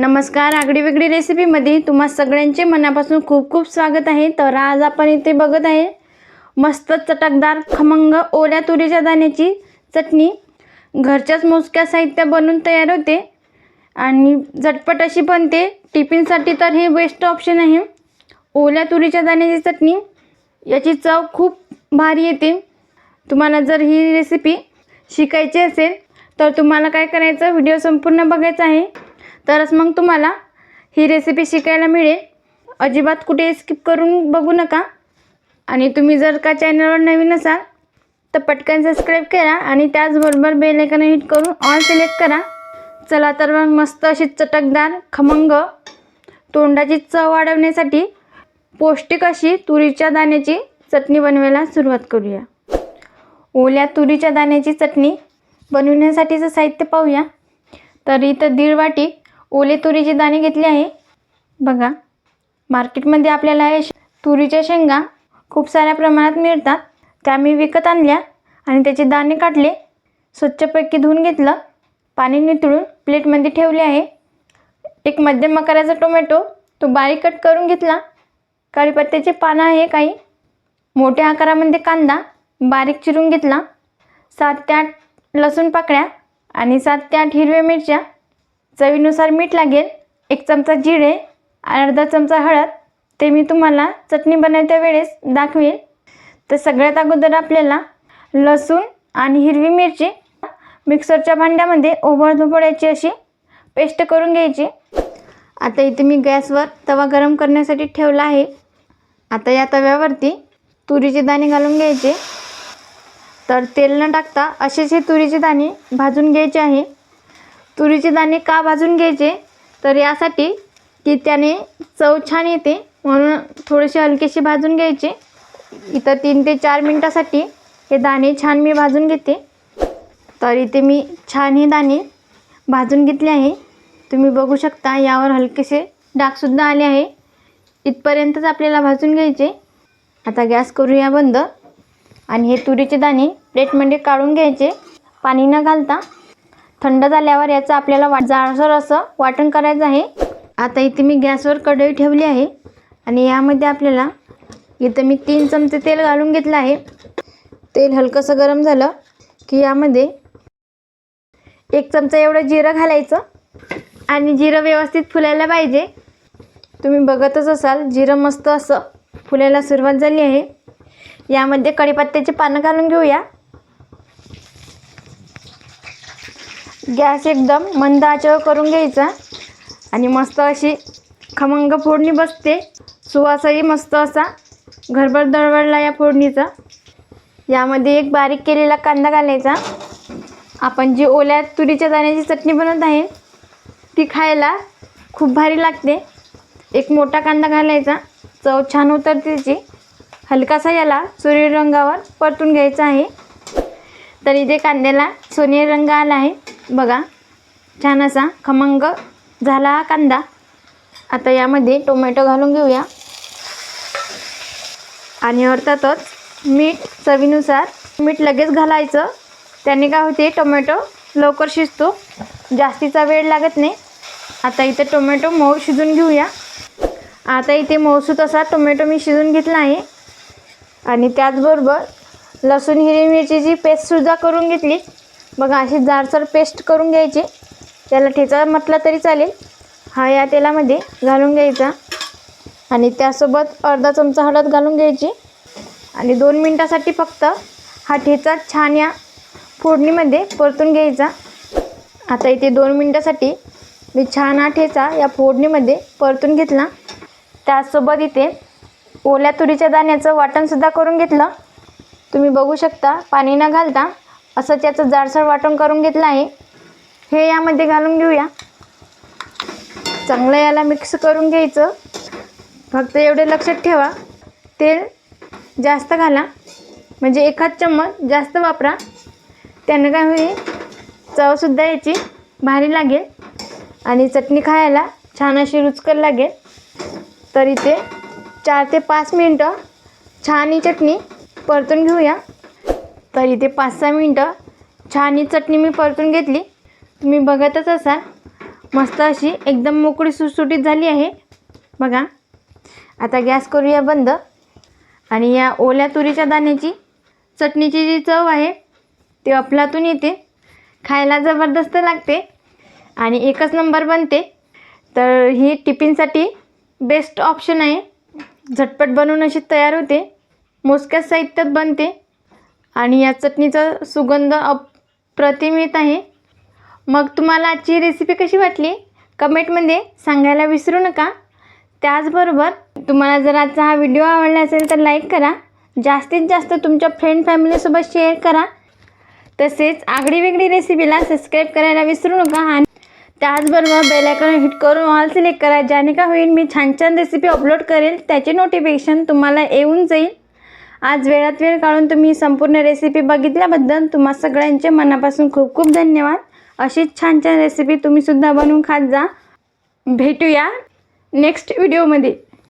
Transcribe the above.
नमस्कार, आगळी वेगळी रेसिपीमध्ये तुम्हा सगळ्यांचे मनापासून खूप खूप स्वागत आहे। तर आज आपण इथे बघत आहे मस्त चटकदार खमंग ओल्या तुरीच्या दाण्याची चटणी। घरच्याच मोजक्या साहित्य बनवून तयार होते आणि झटपट अशी बनते। टिफिनसाठी तर हे बेस्ट ऑप्शन आहे। ओल्या तुरीच्या दाण्याची चटणी, याची चव खूप भारी येते। तुम्हाला जर ही रेसिपी शिकायची असेल तर तुम्हाला काय करायचं, व्हिडिओ संपूर्ण बघायचा आहे, तरच मग तुम्हाला ही रेसिपी शिकायला मिळेल। अजिबात कुठे स्किप करून बघू नका। आणि तुम्ही जर का चॅनलवर नवीन असाल तर पटकन सबस्क्राइब करा आणि त्याचबरोबर बेल आयकॉन हिट करून ऑल सिलेक्ट करा। चला तर मग मस्त अशी चटकदार खमंग तोंडाची चव वाढवण्यासाठी पौष्टिक अशी तुरीच्या दाण्याची चटणी बनवायला सुरुवात करूया। ओल्या तुरीच्या दाण्याची चटणी बनवण्यासाठीचं साहित्य पाहूया। तर इथं 1.5 वाटी ओले तुरीचे दाणे घेतले आहे। बघा, मार्केटमध्ये आपल्याला तुरीच्या शेंगा खूप साऱ्या प्रमाणात मिळतात, त्या मी विकत आणल्या आणि त्याचे दाणे काढले, स्वच्छपैकी धुवून घेतलं, पाणी निथळून प्लेटमध्ये ठेवले आहे। एक मध्यम आकाराचा टोमॅटो तो बारीक कट करून घेतला। कढीपत्त्याचे पानं आहे काही। मोठ्या आकारामध्ये कांदा बारीक चिरून घेतला। 7 ते 8 लसूण पाकळ्या आणि 7 ते 8 हिरव्या मिरच्या। चवीनुसार मीठ लागेल। 1 चमचा जिरे, अर्धा चमचा हळद, ते मी तुम्हाला चटणी बनवत्या वेळेस दाखवेल। तर सगळ्यात अगोदर आपल्याला लसूण आणि हिरवी मिरची मिक्सरच्या भांड्यामध्ये ओबडधोबड याची अशी पेस्ट करून घ्यायची। आता इथे मी गॅसवर तवा गरम करण्यासाठी ठेवला आहे। आता या तव्यावरती तुरीचे दाणे घालून घ्यायचे। तर तेल न टाकता असेच हे तुरीचे दाणे भाजून घ्यायचे आहे। तुरीचे दाणे का भाजून घ्यायचे, तर यासाठी की त्याने चव छान येते, म्हणून थोडेसे हलकेसे भाजून घ्यायचे। इथं 3 ते 4 मिनिटासाठी हे दाणे छान मी भाजून घेते। तर इथे मी छान हे दाणे भाजून घेतले आहे। तुम्ही बघू शकता यावर हलकेसे डागसुद्धा आले आहे। इथपर्यंतच आपल्याला भाजून घ्यायचे। आता गॅस करूया बंद आणि हे तुरीचे दाणे प्लेटमध्ये काढून घ्यायचे, पाणी न घालता। थंड झाल्यावर याचं आपल्याला जाडसर असं वाटण करायचं आहे। आता इथे मी गॅसवर कढई ठेवली आहे आणि यामध्ये आपल्याला इथं मी 3 चमचे तेल घालून घेतलं आहे। तेल हलकंसं गरम झालं की यामध्ये 1 चमचा एवढं जिरं घालायचं आणि जिरं व्यवस्थित फुलायला पाहिजे। तुम्ही बघतच असाल जिरं मस्त असं फुलायला सुरुवात झाली आहे। यामध्ये कढीपत्त्याची पानं घालून घेऊया। गॅस एकदम मंद आचेवर करून घ्यायचा आणि मस्त अशी खमंग फोडणी बसते। सुवासही मस्त असा घरभर दरवळला या फोडणीचा। यामध्ये एक बारीक केलेला कांदा घालायचा। आपण जी ओल्या तुरीच्या दाण्याची चटणी बनवत आहे ती खायला खूप भारी लागते। एक मोठा कांदा घालायचा, चव छान उतरते त्याची। हलकासा याला सोनेरी रंगावर परतून घ्यायचा आहे। तर इथे कांद्याला सोनेरी रंग आला आहे, बघा छान असा खमंग झाला हा कांदा। आता यामध्ये टोमॅटो घालून घेऊया आणि अर्थातच मीठ चवीनुसार। मीठ लगेच घालायचं, त्याने काय होते टोमॅटो लवकर शिजतो, जास्तीचा वेळ लागत नाही। आता इथे टोमॅटो मऊ शिजून घेऊया। आता इथे मऊसूत असा टोमॅटो मी शिजून घेतला आहे आणि त्याचबरोबर लसूण हिरवी मिरचीची पेस्टसुद्धा करून घेतली। बघा अशी जाडसर पेस्ट करून घ्यायची, त्याला ठेचा म्हटला तरी चालेल। हा या तेलामध्ये घालून घ्यायचा आणि त्यासोबत अर्धा चमचा हळद घालून घ्यायची आणि 2 मिनिटासाठी फक्त हा ठेचा छान या फोडणीमध्ये परतून घ्यायचा। आता इथे 2 मिनिटासाठी मी छान हा ठेचा या फोडणीमध्ये परतून घेतला। त्याचसोबत इथे ओल्या तुरीच्या दाण्याचं वाटणसुद्धा करून घेतलं। तुम्ही बघू शकता पाणी न घालता असं त्याचं जाडसर वाटण करून घेतलं आहे। हे यामध्ये घालून घेऊया। चांगलं याला मिक्स करून घ्यायचं। फक्त एवढे लक्षात ठेवा, तेल जास्त घाला, म्हणजे 1 चम्मच जास्त वापरा, त्यानं काय होईल चवसुद्धा याची भारी लागेल आणि चटणी खायला छान अशी रुचकर लागेल। तर इथे 4 ते 5 मिनिटं छान ही चटणी परतून घेऊया। तर इथे 5-6 मिनिटं छान ही चटणी मी परतून घेतली। तुम्ही बघतच असाल मस्त अशी एकदम मोकळी सुटसुटीत झाली आहे बघा. आता गॅस करूया बंद. आणि या ओल्या तुरीच्या दाण्याची चटणीची जी चव आहे ती अफलातून येते, खायला जबरदस्त लागते आणि एकच नंबर बनते. तर ही टिफिनसाठी बेस्ट ऑप्शन आहे. झटपट बनवून अशी तयार होते, मोजक्याच साहित्यात बनते आणि या चटणीचा सुगंध अप्रतिम येत आहे. मग तुम्हाला आजची रेसिपी कशी वाटली कमेंटमध्ये सांगायला विसरू नका. त्याचबरोबर तुम्हाला जर आजचा हा व्हिडिओ आवडला असेल तर लाईक करा, जास्तीत जास्त तुमच्या फ्रेंड फॅमिलीसोबत शेअर करा. तसेच आगळी वेगळी रेसिपीला सबस्क्राईब करायला विसरू नका आणि त्याचबरोबर बेल आयकॉन हिट करून ऑल सिलेक्ट करा, ज्याने का होईल मी छान छान रेसिपी अपलोड करेल त्याचे नोटिफिकेशन तुम्हाला येऊन जाईल. आज वेळात वेळ काढून तुम्ही संपूर्ण रेसिपी बघितल्याबद्दल तुम्हा सगळ्यांचे मनापासून खूप खूप धन्यवाद. अशीच छान छान रेसिपी तुम्हीसुद्धा बनवून खात जा. भेटूया नेक्स्ट व्हिडिओमध्ये.